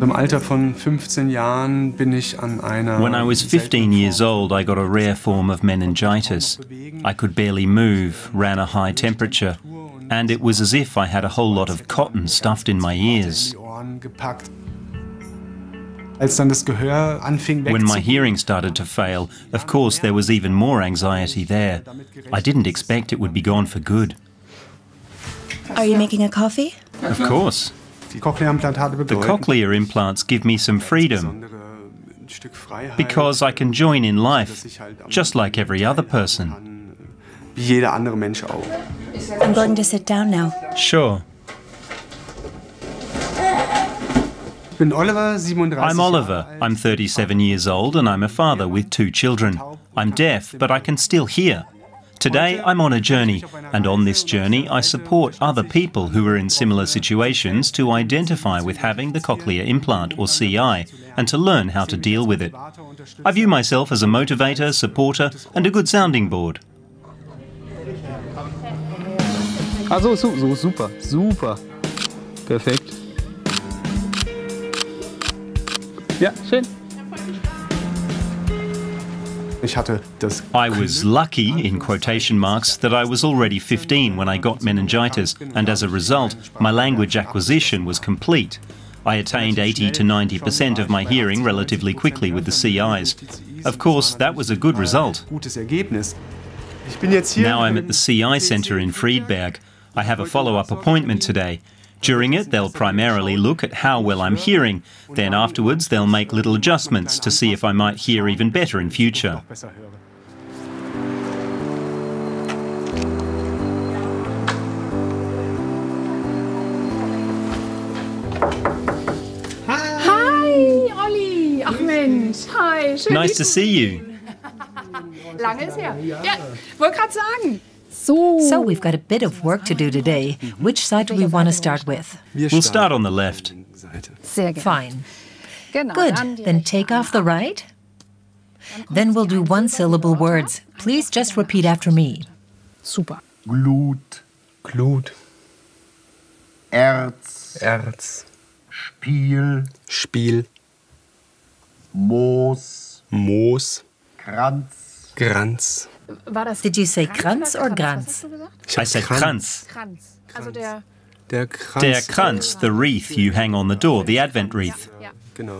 Im Alter von 15 Jahren bin ich an einer... When I was 15 years old, I got a rare form of meningitis. I could barely move, ran a high temperature, and it was as if I had a whole lot of cotton stuffed in my ears. When my hearing started to fail, of course there was even more anxiety there. I didn't expect it would be gone for good. Are you making a coffee? Of course. The cochlear implants give me some freedom, because I can join in life, just like every other person. I'm going to sit down now. Sure. I'm Oliver. I'm 37 years old and I'm a father with 2 children. I'm deaf, but I can still hear. Today I'm on a journey, and on this journey I support other people who are in similar situations to identify with having the cochlear implant or CI and to learn how to deal with it. I view myself as a motivator, supporter and a good sounding board. Also, so super, super. Perfekt. Ja, schön. I was lucky, in quotation marks, that I was already 15 when I got meningitis, and as a result, my language acquisition was complete. I attained 80 to 90% of my hearing relatively quickly with the CIs. Of course, that was a good result. Now I'm at the CI Centre in Friedberg. I have a follow-up appointment today. During it, they'll primarily look at how well I'm hearing. Then afterwards, they'll make little adjustments to see if I might hear even better in future. Hi, Olli! Ach Mensch, hi, schön. Nice to see you. Lange ist her. Ja, wollte gerade sagen. So we've got a bit of work to do today. Which side do we want to start with? We'll start on the left. Fine. Good. Then take off the right. Then we'll do one-syllable words. Please just repeat after me. Super. Glut. Glut. Erz. Erz. Spiel. Spiel. Moos. Moos. Kranz. Kranz. Did you say Kranz or Granz? I said Kranz. Kranz. Also der Der Kranz, the wreath you hang on the door, the Advent wreath. Ja.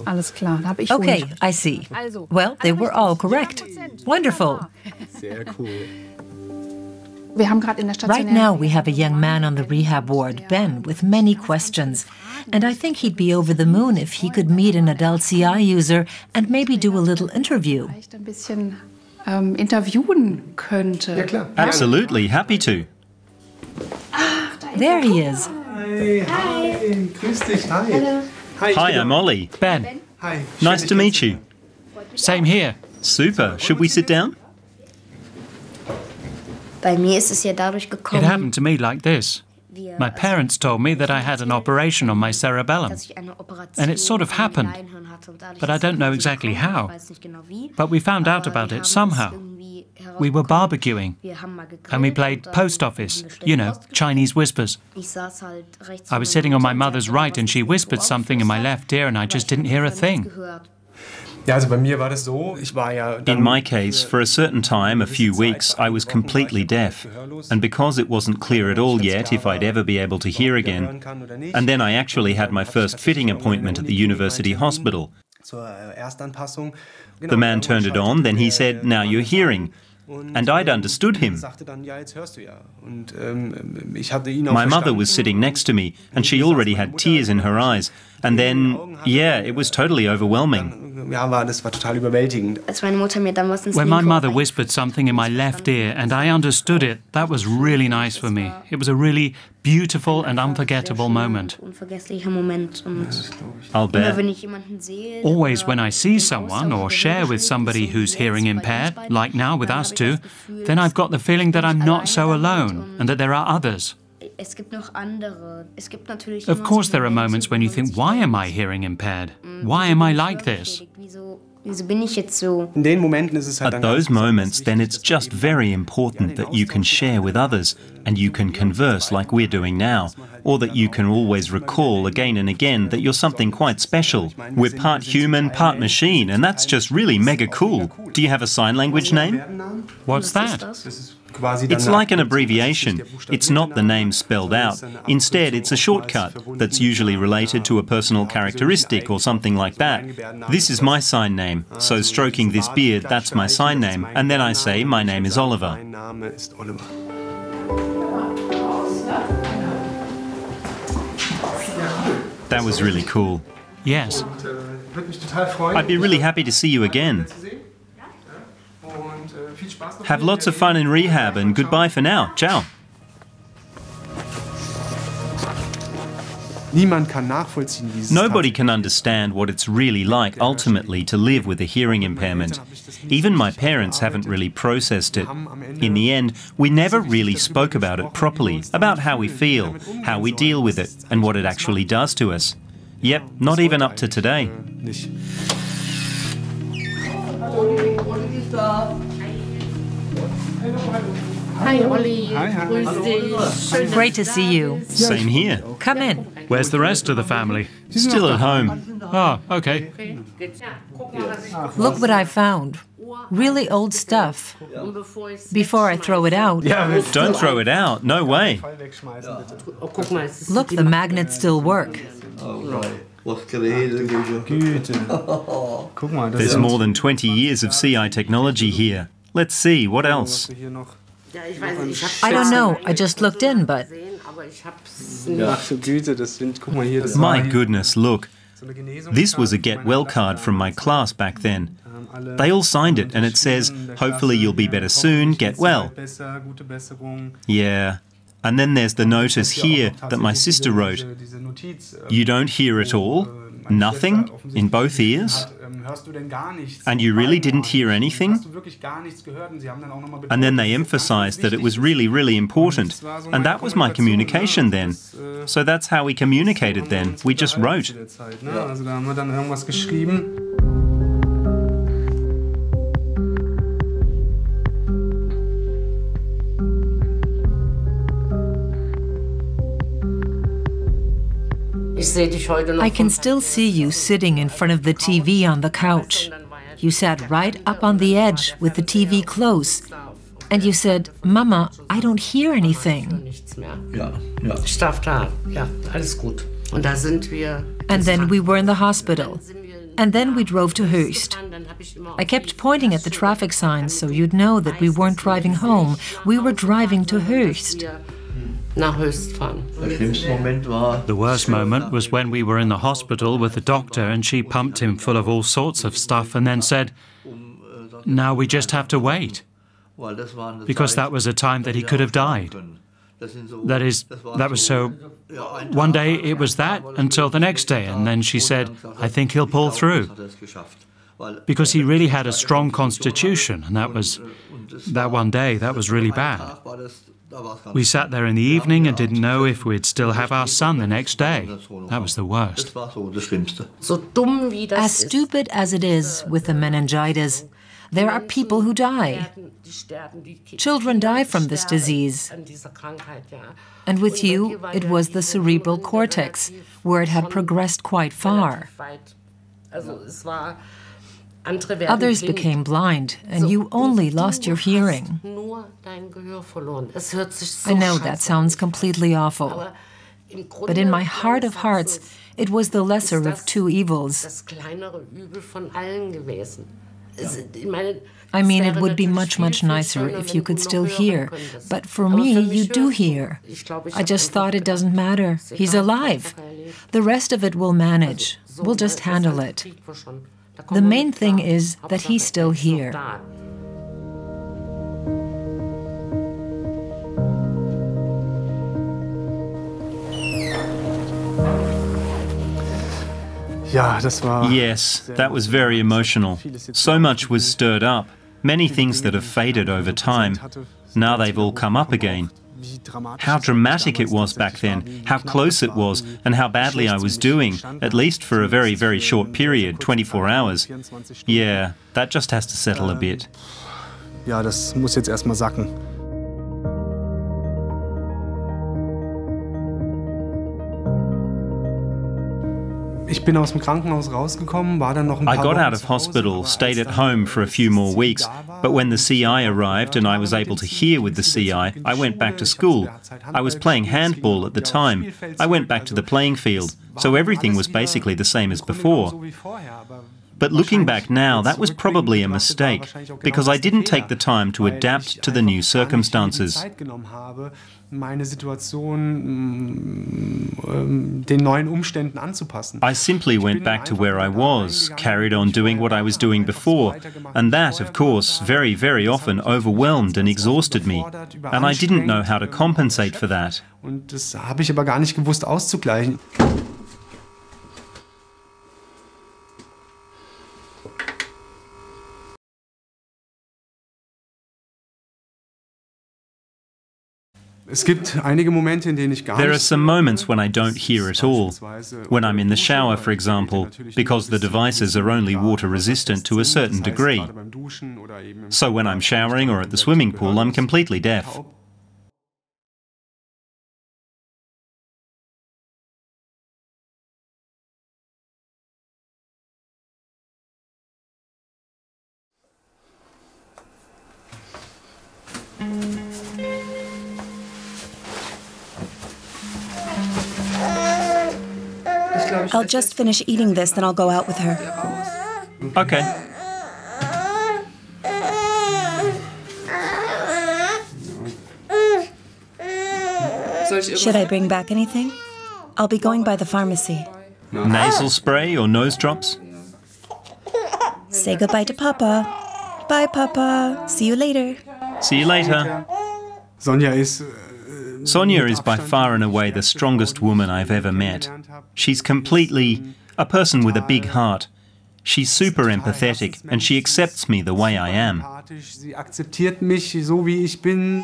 Alles klar, da habe ich Okay, I see. Well, they were all correct. Wonderful. Sehr cool. Wir haben gerade in der Right now we have a young man on the rehab ward, Ben, with many questions. And I think he'd be over the moon if he could meet an adult CI user and maybe do a little interview. vielleicht ein bisschen interviewen könnte. Ja, klar. Absolutely, happy to. There he is. Hi. Grüß dich. Hi. Hello. Hi, I'm Ollie. Ben, Hi. Nice to meet you. same here. Super. Should we sit down? Bei mir ist es ja dadurch It gekommen, happened to me like this. My parents told me that I had an operation on my cerebellum, dass ich eine Operation and it sort of am happened, Leinhirn hatte und dadurch but I ist don't es know dazu exactly gekommen. how. Ich weiß nicht genau wie, But we found out aber about wir it haben es somehow. irgendwie We were herausbekommen. barbecuing, Wir haben mal gegrillt and we played und dann post haben office, wir you know, rausgefunden. Chinese whispers. Ich saß halt rechts I von was sitting on my meiner Mutter mother's und sie hat right and she was whispered ins something in my left ear and I aber just ich didn't habe hear a nichts thing. gehört. Ja, also bei mir war das so, ich war ja In my case, for a certain time, a few weeks, I was completely deaf. And because it wasn't clear at all yet if I'd ever be able to hear again, and then I actually had my first fitting appointment at the university hospital. The man turned it on, then he said, "Now you're hearing." And I'd understood him. My mother was sitting next to me, and she already had tears in her eyes. And then, yeah, it was totally overwhelming. Als meine Mutter mir dann was ins When my Mikro mother rein- whispered something in my left ear and I understood it, that was really nice for me. It was a really beautiful and unforgettable moment. Unvergesslicher Moment. Und I'll immer bet. wenn ich jemanden sehe, Always oder when I see someone or share with somebody who's hearing impaired, like now with us two, then I've got the feeling that I'm not so alone and that there are others. es gibt noch andere. Es gibt natürlich Of immer course so there are Momente, moments wo when you man think, sich why denkt, am I hearing impaired? Why am I like this? wieso Wieso bin ich jetzt so? In den Momenten ist es halt At dann those ganz moments, then wichtig, it's dass just die- very important that you can share with others and you can converse like we're doing now, or that you can always recall again and again that you're something quite special. We're part human, part machine, and that's just really mega cool. Do you have a sign language name? What's that? Das ist quasi dann It's eine like an Abkürzung. abbreviation. It's not the name spelled out. Instead, it's a shortcut that's usually related to a personal characteristic or something like that. This is my sign name, so stroking this beard, that's my sign name, and then I say my name is Oliver. Mein Name ist Oliver. That was really cool. Yes. Würde mich total freuen. I'd be really happy to see you again. Und viel Spaß noch. Have lots of fun in rehab and goodbye for now. Ciao. Niemand kann nachvollziehen, wie es Nobody can understand what it's really like ultimately to live with a hearing impairment. Even my parents haven't really processed it. In the end, we never really spoke about it properly, about how we feel, how we deal with it, and what it actually does to us. Yep, not even up to today. nicht. Hi, Olli. Grüß dich. Great to see you. Same here. Come in. Where's the rest of the family? Still at home. Oh, okay. Look what I found. Really old stuff. Before I throw it out, Don't throw it out. No way. look, the magnets still work. Güte. Guck mal, das There's sind- more than 20 years of CI technology here. Let's see, what else? hier noch. I don't know, I just looked in, but Ach so, Güte, das sind. Guck mal hier, das My war hier goodness, look. so eine Genesung. This was a get well card from my class back then. They all signed it and it says, hopefully you'll be better soon, get well. Besser, gute Besserung. Yeah. And then there's the notice here that my sister wrote. Diese Notiz. You don't hear at all? Nothing? In both ears? Hörst du denn gar nichts? And you really didn't hear anything? Hast du wirklich gar nichts gehört? Und sie haben dann auch noch mal And then they betont, dass es emphasized that it was wichtig really, really important. And that was my communication then. So that's how we communicated then. We just wrote. ist. Also da haben wir dann irgendwas geschrieben. I can still see you sitting in front of the TV on the couch. You sat right up on the edge with the TV close. And you said, Mama, I don't hear anything. Nichts mehr. Ich darf da. Ja, alles gut. Und da sind wir. And then we were in the hospital. And then we drove to Höchst. I kept pointing at the traffic signs so you'd know that we weren't driving home. We were driving to Höchst. Nach Höchst fahren. The worst moment was when we were in the hospital with the doctor and she pumped him full of all sorts of stuff and then said, now we just have to wait. Because that was a time that he could have died. That was so... One day it was that until the next day, and then she said, I think he'll pull through. Because he really had a strong constitution, and that one day, that was really bad. We sat there in the evening and didn't know if we'd still have our son the next day. That was the worst. So dumm wie das As ist. stupid as it is with the meningitis, there are people who die. Children die from this disease. An dieser Krankheit, ja. And with you, it was the cerebral cortex, where it had progressed quite far. Also es war, andere werden Others blind. became blind, and you only lost your hearing. Nur dein Gehör verloren. Es hört sich so I know scheiße that sounds completely awful, an. Im Grunde but in my heart of hearts, it was the lesser of two evils. das kleinere Übel von allen gewesen. Ich meine, I mean, es it wäre would be natürlich much, viel, much viel nicer schöner, if wenn you du could noch still hören hear. könntest. But for Aber me, für mich you do hörst du. hear. Ich glaube, ich I hab just einfach thought it gedacht, doesn't matter. He's egal, alive. einfach erlebt. The rest of it we'll manage. So, We'll just das handle andere it. kriegen wir schon. Da The kommen wir main mit thing klar. is that he's Hauptsache, still er ist noch here. da. Ja, das war. Yes, that was very emotional. So much was stirred up. Many things that have faded over time. Now they've all come up again. How dramatic it was back then, how close it was, and how badly I was doing, at least for a very, very short period, 24 hours. Yeah, that just has to settle a bit. Ja, das muss jetzt erstmal sacken. Ich bin aus dem Krankenhaus rausgekommen, war dann noch ein paar I got Wochen out of zu Hause, hospital, aber stayed als at home for a few more weeks, da war, but when the CI arrived and I was able to hear with the CI, I went back to school. I was playing handball at the time. I went back to the playing field, so everything was basically the same as before. But looking back now, that was probably a mistake, because I didn't take the time to adapt to the new circumstances. Meine Situation den neuen Umständen anzupassen. I simply went back to where I was, carried on doing what I was doing before, and that, of course, very, very often overwhelmed and exhausted me, and I didn't know how to compensate for that. Und das habe ich aber gar nicht gewusst auszugleichen. Es gibt einige Momente, in denen ich gar There are nicht some moments when I don't hear at all. When I'm in the shower, for example, because the devices are only water resistant to a certain degree. So when I'm showering or at the swimming pool, I'm completely deaf. I'll just finish eating this, then I'll go out with her. Okay. Should I bring back anything? I'll be going by the pharmacy. Nasal spray or nose drops? Say goodbye to Papa. Bye, Papa. See you later. See you later. Sonja ist Sonia is by far and away the strongest woman I've ever met. She's completely a person with a big heart. She's super empathetic and she accepts me the way I am. Sie akzeptiert mich so wie ich bin.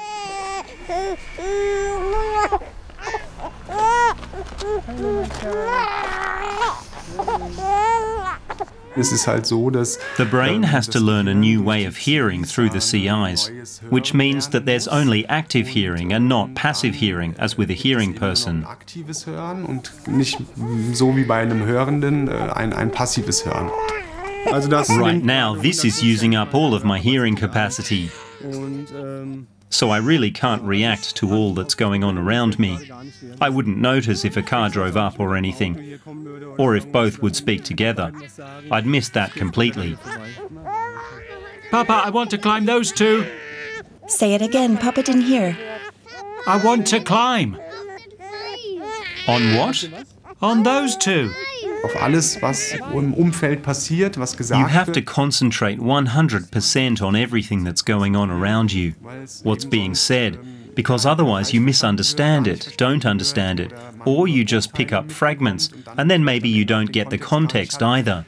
Es ist halt so, dass The brain has to learn a new way of hearing through the CIs, which means that there's only active hearing and not passive hearing, as with a hearing person. aktives Hören und nicht so wie bei einem Hörenden ein passives Hören. Also das Right now, this is using up all of my hearing capacity. So I really can't react to all that's going on around me. I wouldn't notice if a car drove up or anything, or if both would speak together. I'd miss that completely. Papa, I want to climb those two. Say it again. Papa didn't hear. I want to climb. On what? On those two. auf alles, was im Umfeld passiert, was You gesagt have to wird. concentrate 100% on everything that's going on around you, what's being said, because otherwise you misunderstand it, don't understand it, or you just pick up fragments, and then maybe you don't get the context either.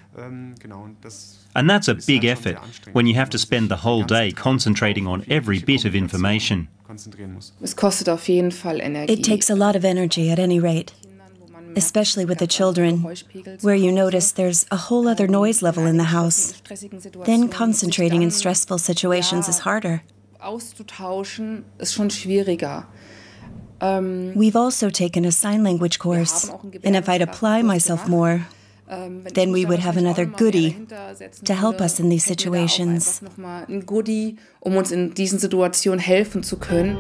And that's a big effort when you have to spend the whole day concentrating on every bit of information. Es kostet auf jeden Fall Energie. It takes a lot of energy at any rate, especially with the children, where you notice there's a whole other noise level in the house. Then concentrating in stressful situations is harder. Auszutauschen ist schon schwieriger. We've also taken a sign language course, and if I'd apply myself more, then we would have another goodie to help us in these situations. Nochmal ein Goodie, uns in diesen Situationen helfen zu können.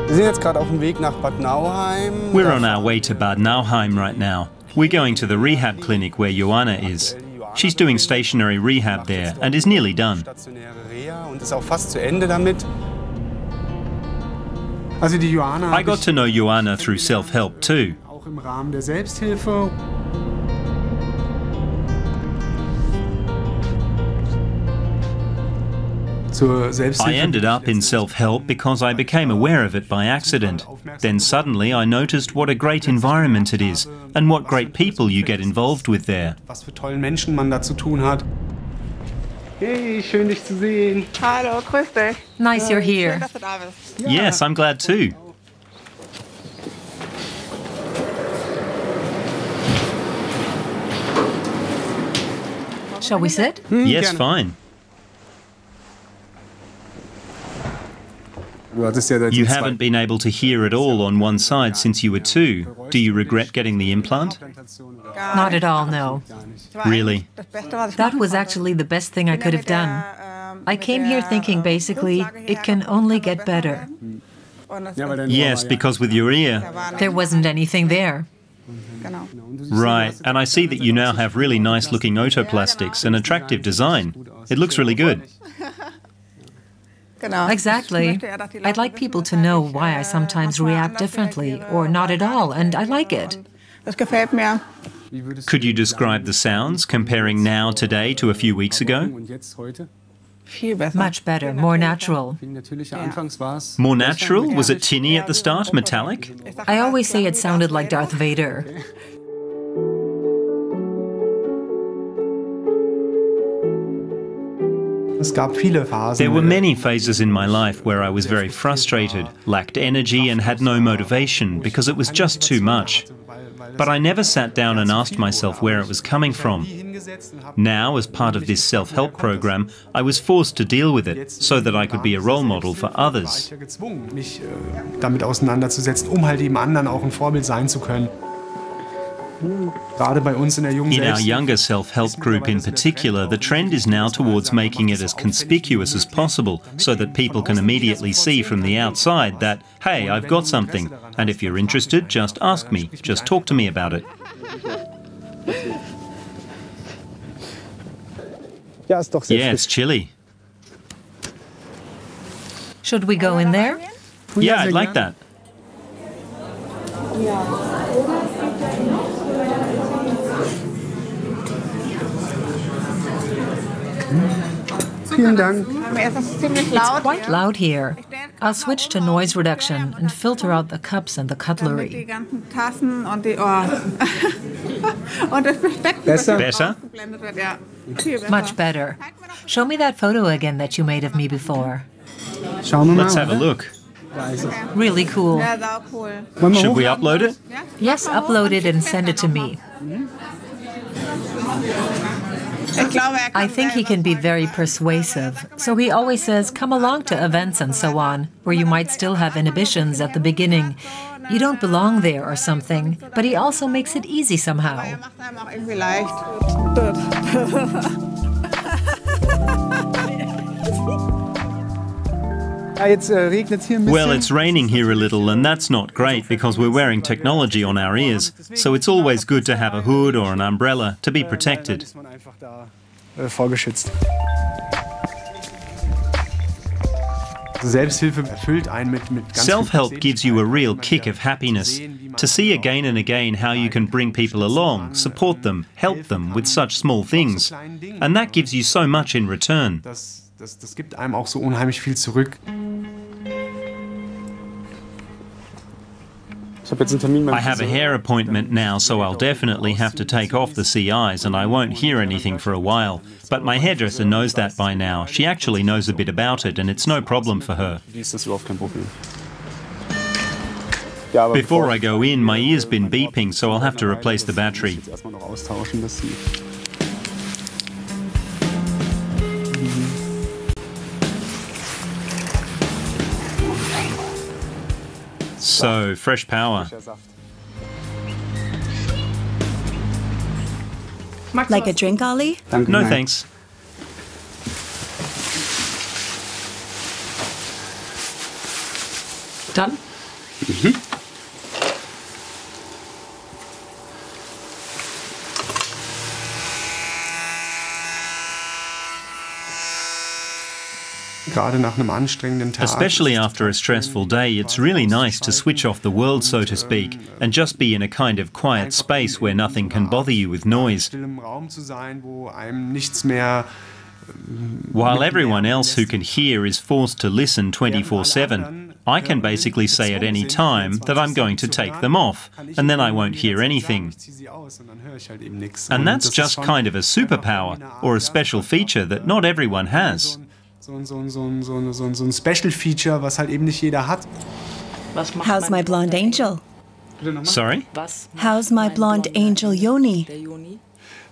Wir sind jetzt gerade auf dem Weg nach Bad Nauheim. We're on our way to Bad Nauheim right now. We're going to the rehab clinic where Joanna is. She's doing stationary rehab there and is nearly done. Stationäre Reha und ist auch fast zu Ende damit. Also die Joanna I got to know Joanna through self-help too. auch im Rahmen der Selbsthilfe. I ended up in self-help because I became aware of it by accident. Then suddenly I noticed what a great environment it is and what great people you get involved with there. Was für tolle Menschen man da zu tun hat. Hey, schön dich zu sehen. Hallo, grüß dich. Nice you're here. Schön, dass du da bist. Yes, I'm glad too. Shall we sit? Yes, fine. You haven't been able to hear at all on one side since you were 2. Do you regret getting the implant? Not at all, no. Really? That was actually the best thing I could have done. I came here thinking basically it can only get better. Yes, because with your ear. There wasn't anything there. Right, and I see that you now have really nice looking otoplastics, an attractive design. It looks really good. Exactly. I'd like people to know why I sometimes react differently or not at all, and I like it. Could you describe the sounds, comparing now, today, to a few weeks ago? Much better, more natural. More natural? Was it tinny at the start, metallic? I always say it sounded like Darth Vader. There were many phases in my life where I was very frustrated, lacked energy and had no motivation because it was just too much. But I never sat down and asked myself where it was coming from. Now, as part of this self-help program, I was forced to deal with it so that I could be a role model for others. Mich damit auseinanderzusetzen, halt eben anderen auch ein Vorbild sein zu können. Gerade bei uns in der jungen In our younger self-help group in particular, the trend is now towards making it as conspicuous as possible so that people can immediately see from the outside that, hey, I've got something, and if you're interested, just ask me, just talk to me about it. Yeah, it's chilly. Should we go in there? Yeah, I'd like that. Vielen Dank. It's quite loud here. I'll switch to noise reduction and filter out the cups and the cutlery. Better? Much better. Show me that photo again that you made of me before. Let's have a look. Really cool. Should we upload it? Yes, upload it and send it to me. I think he can be very persuasive, so he always says, come along to events and so on, where you might still have inhibitions at the beginning. You don't belong there or something, but he also makes it easy somehow. Well, it's raining here a little, and that's not great because we're wearing technology on our ears, so it's always good to have a hood or an umbrella to be protected. Self-help gives you a real kick of happiness, to see again and again how you can bring people along, support them, help them with such small things, and that gives you so much in return. Das gibt einem auch so unheimlich viel zurück. I have a hair appointment now, so I'll definitely have to take off the CIs and I won't hear anything for a while. But my hairdresser knows that by now. She actually knows a bit about it and it's no problem for her. Before I go in, my ear's been beeping, so I'll have to replace the battery. So, fresh power. Like a drink, Ollie? No thanks. Done? Especially after a stressful day, it's really nice to switch off the world, so to speak, and just be in a kind of quiet space where nothing can bother you with noise. While everyone else who can hear is forced to listen 24/7, I can basically say at any time that I'm going to take them off, and then I won't hear anything. And that's just kind of a superpower, or a special feature that not everyone has. So ein Special Feature, was halt eben nicht jeder hat. How's my blonde angel? Sorry? How's my blonde angel Yoni?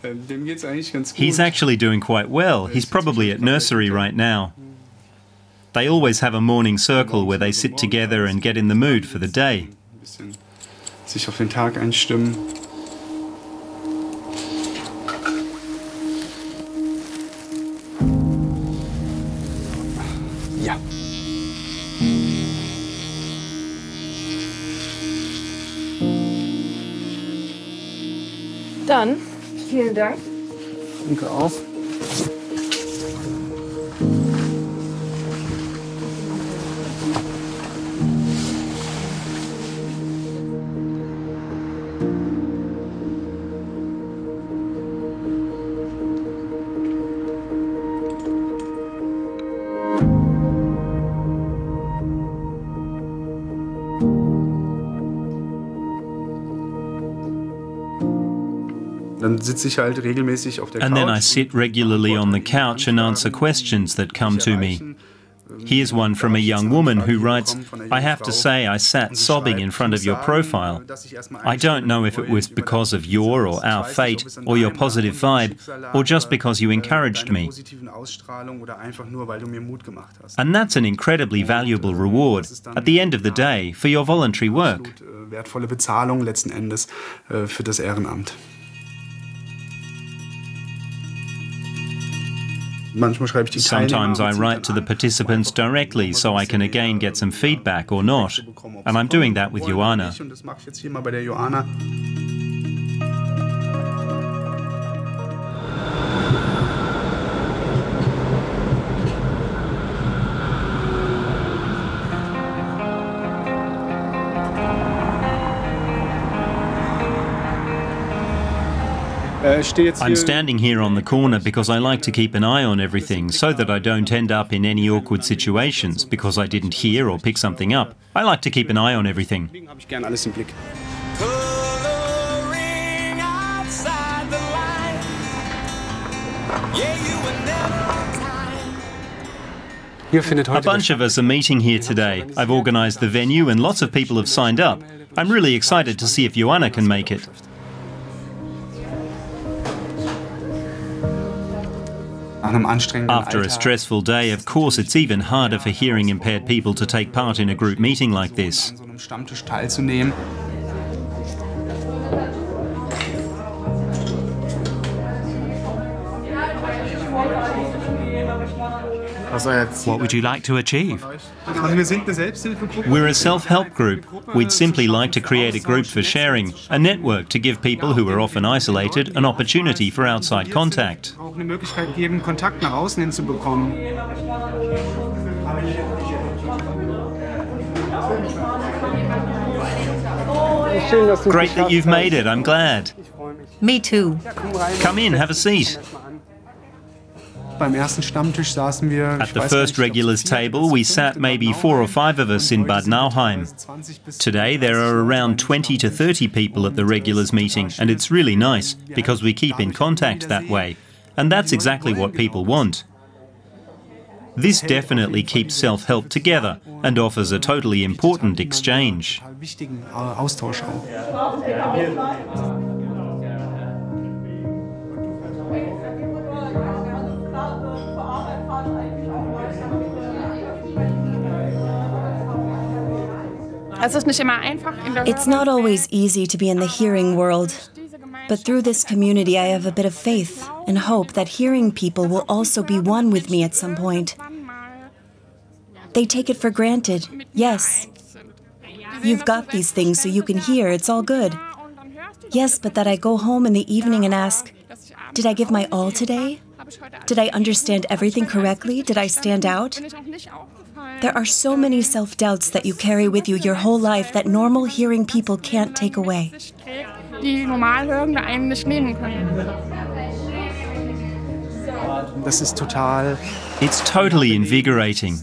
Dem geht's eigentlich ganz gut. He's actually doing quite well. He's probably at nursery right now. They always have a morning circle where they sit together and get in the mood for the day. Sich auf den Tag einstimmen. Ja. Dann, vielen Dank. Danke auch. Dann sitze ich halt regelmäßig auf der Couch. And then I sit regularly on the couch and answer questions that come to me. Here's one from a young woman who writes, "I have to say I sat sobbing in front of your profile. I don't know if it was because of your or our fate or your positive vibe or just because you encouraged me." And that's an incredibly valuable reward at the end of the day for your voluntary work. Wertvolle Bezahlung letzten Endes für das Ehrenamt. Sometimes I write to the participants directly so I can again get some feedback or not. And I'm doing that with Joanna. I'm standing here on the corner because I like to keep an eye on everything so that I don't end up in any awkward situations because I didn't hear or pick something up. I like to keep an eye on everything. A bunch of us are meeting here today. I've organised the venue and lots of people have signed up. I'm really excited to see if Joanna can make it. After a stressful day, of course, it's even harder for hearing-impaired people to take part in a group meeting like this. What would you like to achieve? We're a self-help group. We'd simply like to create a group for sharing, a network to give people who are often isolated an opportunity for outside contact. Great that you've made it, I'm glad. Me too. Come in, have a seat. At the first regulars table, we sat maybe 4 or 5 of us in Bad Nauheim. Today, there are around 20 to 30 people at the regulars meeting, and it's really nice, because we keep in contact that way. And that's exactly what people want. This definitely keeps self-help together and offers a totally important exchange. It's not always easy to be in the hearing world, but through this community I have a bit of faith and hope that hearing people will also be one with me at some point. They take it for granted, yes. You've got these things so you can hear, it's all good. Yes, but that I go home in the evening and ask, did I give my all today? Did I understand everything correctly? Did I stand out? There are so many self-doubts that you carry with you your whole life that normal hearing people can't take away. It's totally invigorating.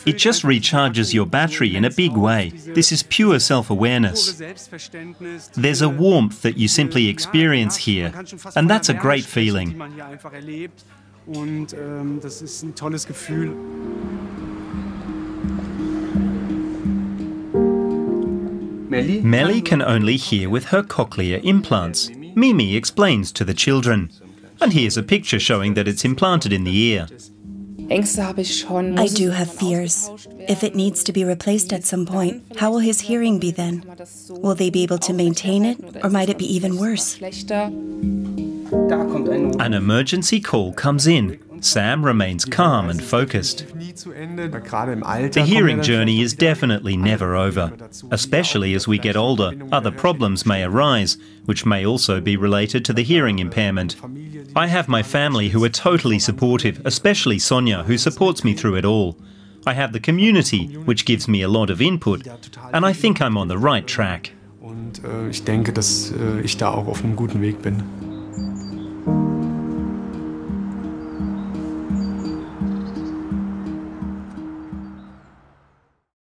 It just recharges your battery in a big way. This is pure self-awareness. There's a warmth that you simply experience here, and that's a great feeling. Melly can only hear with her cochlear implants. Mimi explains to the children. And here's a picture showing that it's implanted in the ear. I do have fears. If it needs to be replaced at some point, how will his hearing be then? Will they be able to maintain it, or might it be even worse? An emergency call comes in. Sam remains calm and focused. The hearing journey is definitely never over. Especially as we get older, other problems may arise, which may also be related to the hearing impairment. I have my family who are totally supportive, especially Sonia, who supports me through it all. I have the community, which gives me a lot of input, and I think I'm on the right track. Und ich denke, dass ich da auch auf einem guten Weg bin.